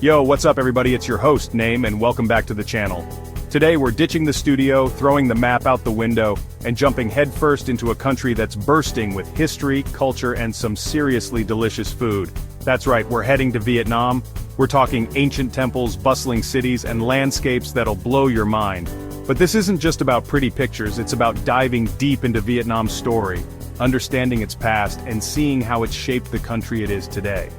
Yo, what's up everybody, it's your host, Name, and welcome back to the channel. Today we're ditching the studio, throwing the map out the window, and jumping headfirst into a country that's bursting with history, culture, and some seriously delicious food. That's right, we're heading to Vietnam. We're talking ancient temples, bustling cities, and landscapes that'll blow your mind. But this isn't just about pretty pictures, it's about diving deep into Vietnam's story, understanding its past, and seeing how it's shaped the country it is today.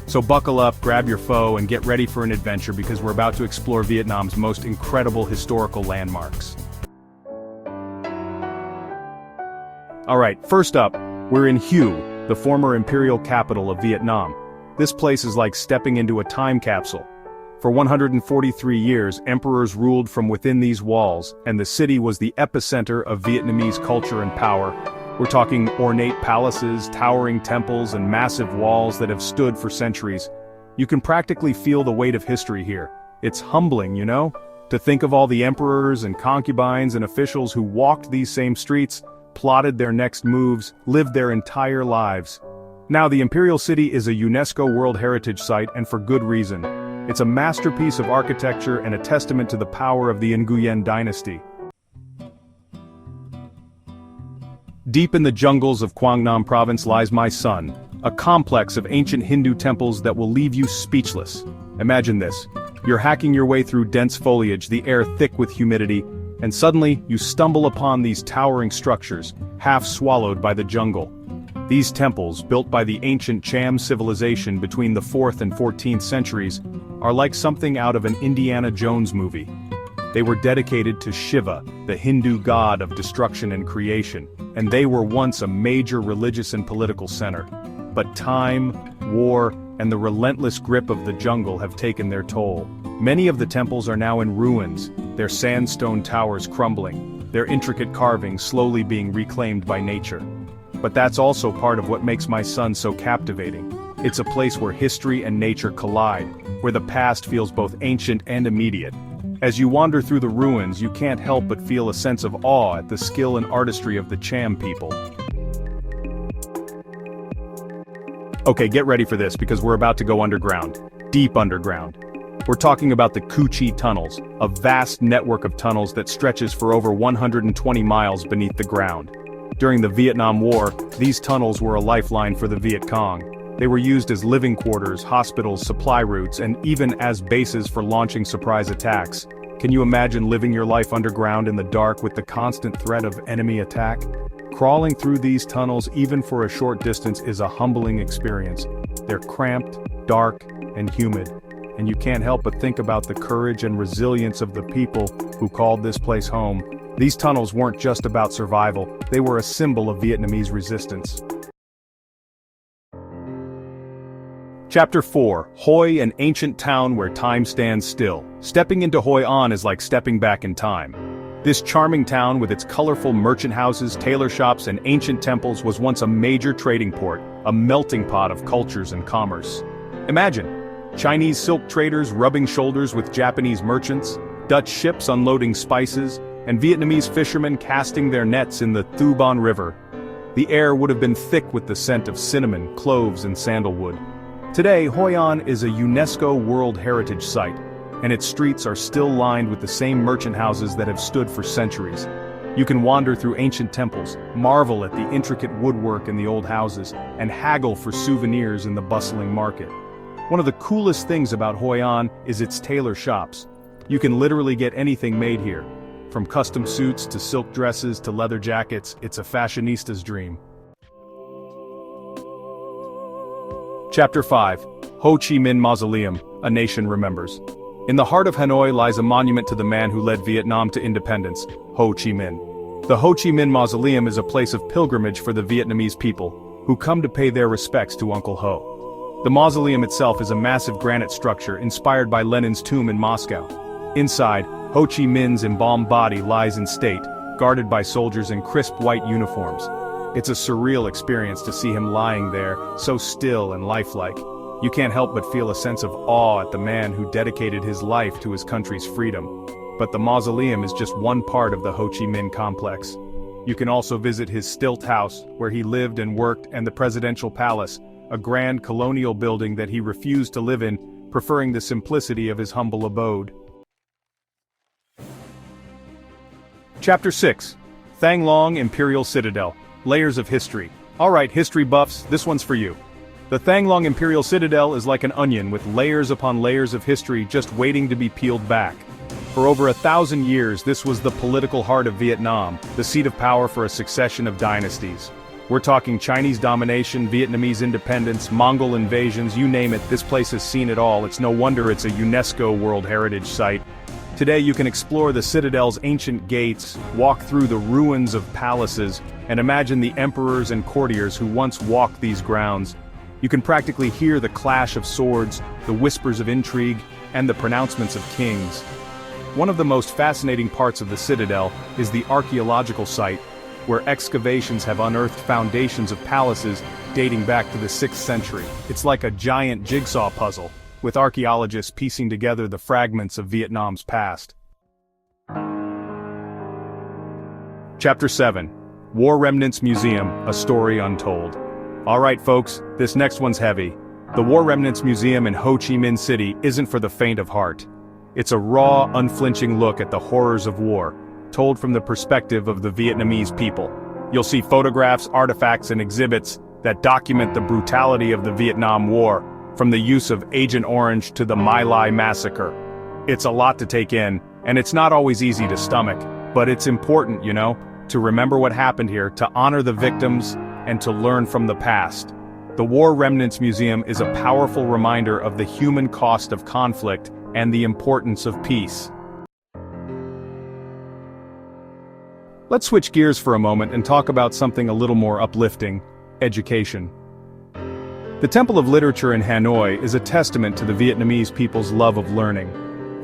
So buckle up, grab your foe, and get ready for an adventure because we're about to explore Vietnam's most incredible historical landmarks. Alright, first up, we're in Hue, the former imperial capital of Vietnam. This place is like stepping into a time capsule. For 143 years, emperors ruled from within these walls, and the city was the epicenter of Vietnamese culture and power. We're talking ornate palaces, towering temples, and massive walls that have stood for centuries. You can practically feel the weight of history here. It's humbling, you know? To think of all the emperors and concubines and officials who walked these same streets, plotted their next moves, lived their entire lives. Now, the Imperial City is a UNESCO World Heritage Site, and for good reason. It's a masterpiece of architecture and a testament to the power of the Nguyễn Dynasty. Deep in the jungles of Quang Nam Province lies My Son, a complex of ancient Hindu temples that will leave you speechless. Imagine this. You're hacking your way through dense foliage, the air thick with humidity, and suddenly you stumble upon these towering structures, half swallowed by the jungle. These temples, built by the ancient Cham civilization between the 4th and 14th centuries, are like something out of an Indiana Jones movie. They were dedicated to Shiva, the Hindu god of destruction and creation, and they were once a major religious and political center. But time, war, and the relentless grip of the jungle have taken their toll. Many of the temples are now in ruins, their sandstone towers crumbling, their intricate carvings slowly being reclaimed by nature. But that's also part of what makes My Son so captivating. It's a place where history and nature collide, where the past feels both ancient and immediate. As you wander through the ruins, you can't help but feel a sense of awe at the skill and artistry of the Cham people. Okay, get ready for this because we're about to go underground. Deep underground. We're talking about the Cu Chi tunnels, a vast network of tunnels that stretches for over 120 miles beneath the ground. During the Vietnam War, these tunnels were a lifeline for the Viet Cong. They were used as living quarters, hospitals, supply routes, and even as bases for launching surprise attacks. Can you imagine living your life underground in the dark with the constant threat of enemy attack? Crawling through these tunnels even for a short distance is a humbling experience. They're cramped, dark, and humid, and you can't help but think about the courage and resilience of the people who called this place home. These tunnels weren't just about survival, they were a symbol of Vietnamese resistance. Chapter 4, Hue, an ancient town where time stands still. Stepping into Hội An is like stepping back in time. This charming town with its colorful merchant houses, tailor shops, and ancient temples was once a major trading port, a melting pot of cultures and commerce. Imagine, Chinese silk traders rubbing shoulders with Japanese merchants, Dutch ships unloading spices, and Vietnamese fishermen casting their nets in the Thu Bon River. The air would have been thick with the scent of cinnamon, cloves, and sandalwood. Today, Hội An is a UNESCO World Heritage Site, and its streets are still lined with the same merchant houses that have stood for centuries. You can wander through ancient temples, marvel at the intricate woodwork in the old houses, and haggle for souvenirs in the bustling market. One of the coolest things about Hội An is its tailor shops. You can literally get anything made here. From custom suits to silk dresses to leather jackets, it's a fashionista's dream. Chapter 5, Ho Chi Minh Mausoleum, A Nation Remembers. In the heart of Hanoi lies a monument to the man who led Vietnam to independence, Ho Chi Minh. The Ho Chi Minh Mausoleum is a place of pilgrimage for the Vietnamese people, who come to pay their respects to Uncle Ho. The mausoleum itself is a massive granite structure inspired by Lenin's tomb in Moscow. Inside, Ho Chi Minh's embalmed body lies in state, guarded by soldiers in crisp white uniforms. It's a surreal experience to see him lying there, so still and lifelike. You can't help but feel a sense of awe at the man who dedicated his life to his country's freedom. But the mausoleum is just one part of the Ho Chi Minh complex. You can also visit his stilt house, where he lived and worked, and the presidential palace, a grand colonial building that he refused to live in, preferring the simplicity of his humble abode. Chapter 6. Thang Imperial Citadel. Layers of History. Alright, history buffs, this one's for you. The Thang Imperial Citadel is like an onion with layers upon layers of history just waiting to be peeled back. For over 1,000 years, this was the political heart of Vietnam, the seat of power for a succession of dynasties. We're talking Chinese domination, Vietnamese independence, Mongol invasions, you name it, this place has seen it all. It's no wonder it's a UNESCO World Heritage Site. Today you can explore the Citadel's ancient gates, walk through the ruins of palaces, and imagine the emperors and courtiers who once walked these grounds. You can practically hear the clash of swords, the whispers of intrigue, and the pronouncements of kings. One of the most fascinating parts of the Citadel is the archaeological site, where excavations have unearthed foundations of palaces dating back to the 6th century. It's like a giant jigsaw puzzle, with archaeologists piecing together the fragments of Vietnam's past. Chapter 7. War Remnants Museum, A Story Untold. Alright folks, this next one's heavy. The War Remnants Museum in Ho Chi Minh City isn't for the faint of heart. It's a raw, unflinching look at the horrors of war, told from the perspective of the Vietnamese people. You'll see photographs, artifacts, and exhibits that document the brutality of the Vietnam War, from the use of Agent Orange to the My Lai massacre. It's a lot to take in, and it's not always easy to stomach, but it's important, you know, to remember what happened here, to honor the victims, and to learn from the past. The War Remnants Museum is a powerful reminder of the human cost of conflict and the importance of peace. Let's switch gears for a moment and talk about something a little more uplifting: education. The Temple of Literature in Hanoi is a testament to the Vietnamese people's love of learning.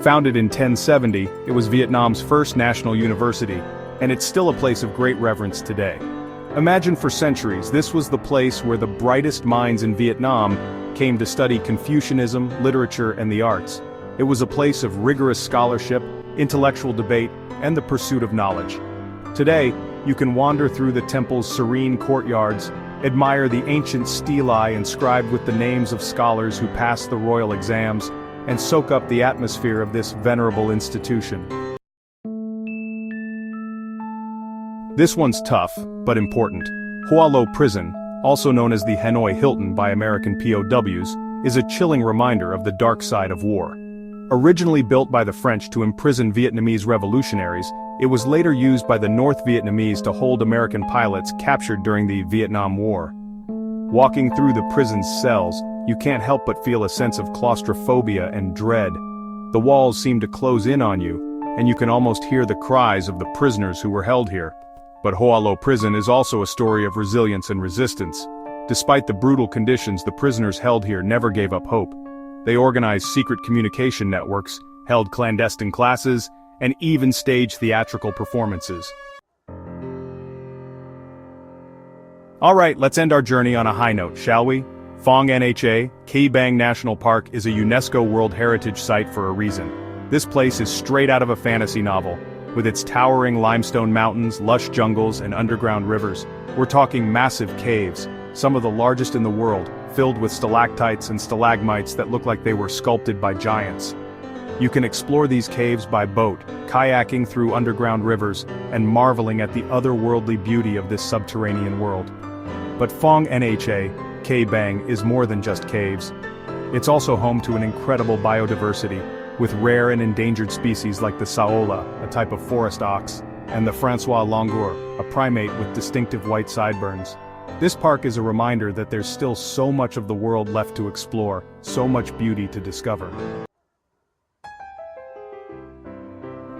Founded in 1070, it was Vietnam's first national university, and it's still a place of great reverence today. Imagine for centuries, this was the place where the brightest minds in Vietnam came to study Confucianism, literature, and the arts. It was a place of rigorous scholarship, intellectual debate, and the pursuit of knowledge. Today, you can wander through the temple's serene courtyards, admire the ancient stelae inscribed with the names of scholars who passed the royal exams, and soak up the atmosphere of this venerable institution. This one's tough, but important. Hoa Lo Prison, also known as the Hanoi Hilton by American POWs, is a chilling reminder of the dark side of war. Originally built by the French to imprison Vietnamese revolutionaries, it was later used by the North Vietnamese to hold American pilots captured during the Vietnam War. Walking through the prison's cells, you can't help but feel a sense of claustrophobia and dread. The walls seem to close in on you, and you can almost hear the cries of the prisoners who were held here. But Hoa Lo Prison is also a story of resilience and resistance. Despite the brutal conditions, the prisoners held here never gave up hope. They organized secret communication networks, held clandestine classes, and even staged theatrical performances. Alright, let's end our journey on a high note, shall we? Phong Nha, Cây Bang National Park is a UNESCO World Heritage Site for a reason. This place is straight out of a fantasy novel. With its towering limestone mountains, lush jungles, and underground rivers, we're talking massive caves, some of the largest in the world, filled with stalactites and stalagmites that look like they were sculpted by giants. You can explore these caves by boat, kayaking through underground rivers, and marveling at the otherworldly beauty of this subterranean world. But Phong Nha, Cây Bang is more than just caves. It's also home to an incredible biodiversity, with rare and endangered species like the saola, a type of forest ox, and the Francois langur, a primate with distinctive white sideburns. This park is a reminder that there's still so much of the world left to explore, so much beauty to discover.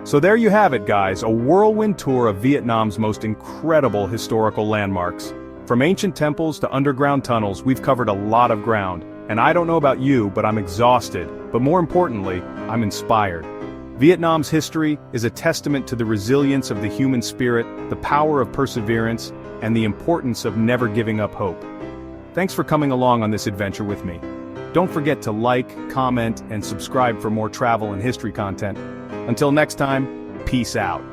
So there you have it, guys, a whirlwind tour of Vietnam's most incredible historical landmarks. From ancient temples to underground tunnels, we've covered a lot of ground. And I don't know about you, but I'm exhausted. But more importantly, I'm inspired. Vietnam's history is a testament to the resilience of the human spirit, the power of perseverance, and the importance of never giving up hope. Thanks for coming along on this adventure with me. Don't forget to like, comment, and subscribe for more travel and history content. Until next time, peace out.